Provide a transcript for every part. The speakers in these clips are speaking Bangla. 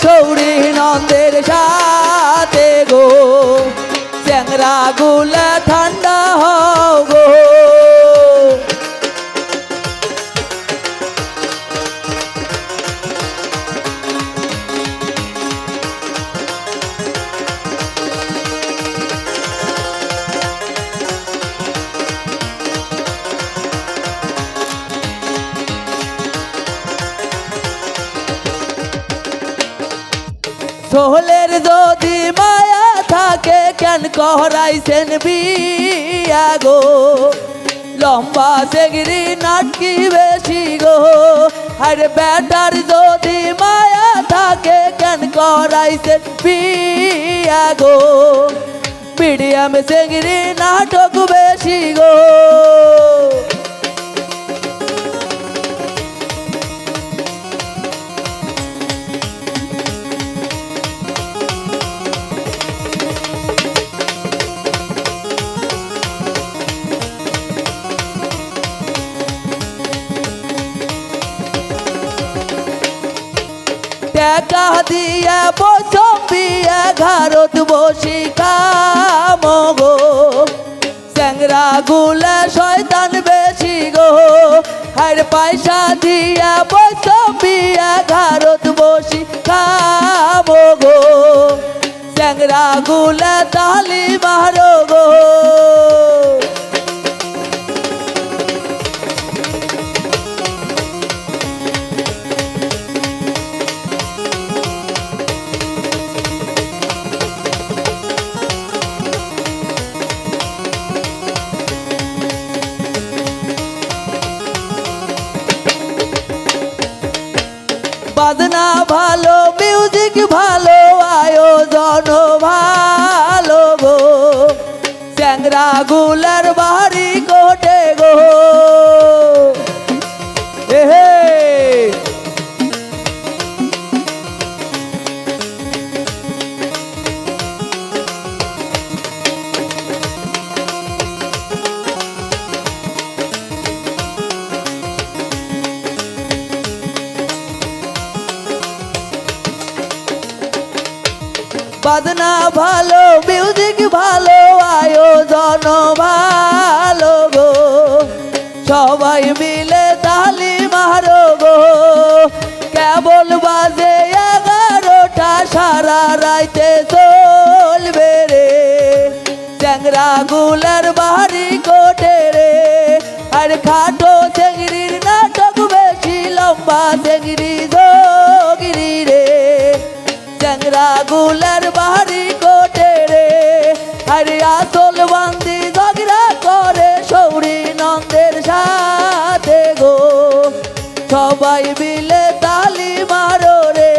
সৌরি নন্দের সাথে গো চ্যাংরা গুলা ঠান্ডা হও গো। সোহলের যদি মায়া থাকে কেন করাইছেন বিয়া গো লম্বা সেগরি নাটকি বেশি গো। আর বেটার যদি মায়া থাকে কেন করাইছেন বিয়া গো মিডিয়াম সেগরি নাটক বেশি গো। টাকা দিয়া বসবিয়া ঘরত বসি কাম গো চ্যাংরা গুলা শয়তান বেশি গো। আর পয়সা দিয়া বসবিয়া ঘরত বসি কাম গো চ্যাংরা গুলা তালি মারো গো। বাজনা ভালো মিউজিক ভালো আয়োজন ভালো গো চ্যাংরা গুলার বাড়ি কোটে গো। হে বাজনা ভালো মিউজিক ভালো আয়োজন ভালো গো সবাই মিলে তালি মারো গো। কেবল বাজে 11টা সারা রাইতে চলবে রে চ্যাংরা গুলার বাড়ি কোটে রে। আর খাটো চেংড়ির নাটক বেশি লম্বা চেংড়ি যোগিরি রে চ্যাংরা গুলার বাড়ি কোটে রে। আর আসল বান্দি ঝগড়া করে সৌরি নন্দের সাথে গো সবাই মিলে তালি মারো রে।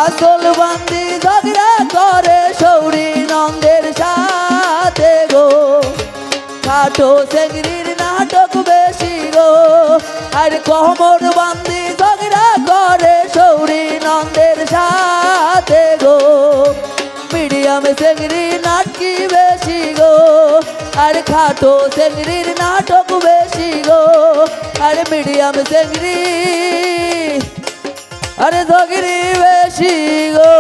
আসল বান্দি ঝগড়া করে সৌরি নন্দের সাথে গো খাটো চেংড়ির নাটক বেশি গো। আর কোমর বান্দি ঝগড়া করে সৌরি নন্দের সাথে গো মিডিয়াম চেংড়ি নাটকি বেশি গো। আর খাটো চেংড়ির নাটক বেশি গো আর মিডিয়াম চেংড়ি আরে ঝগড়ি বেশি গো।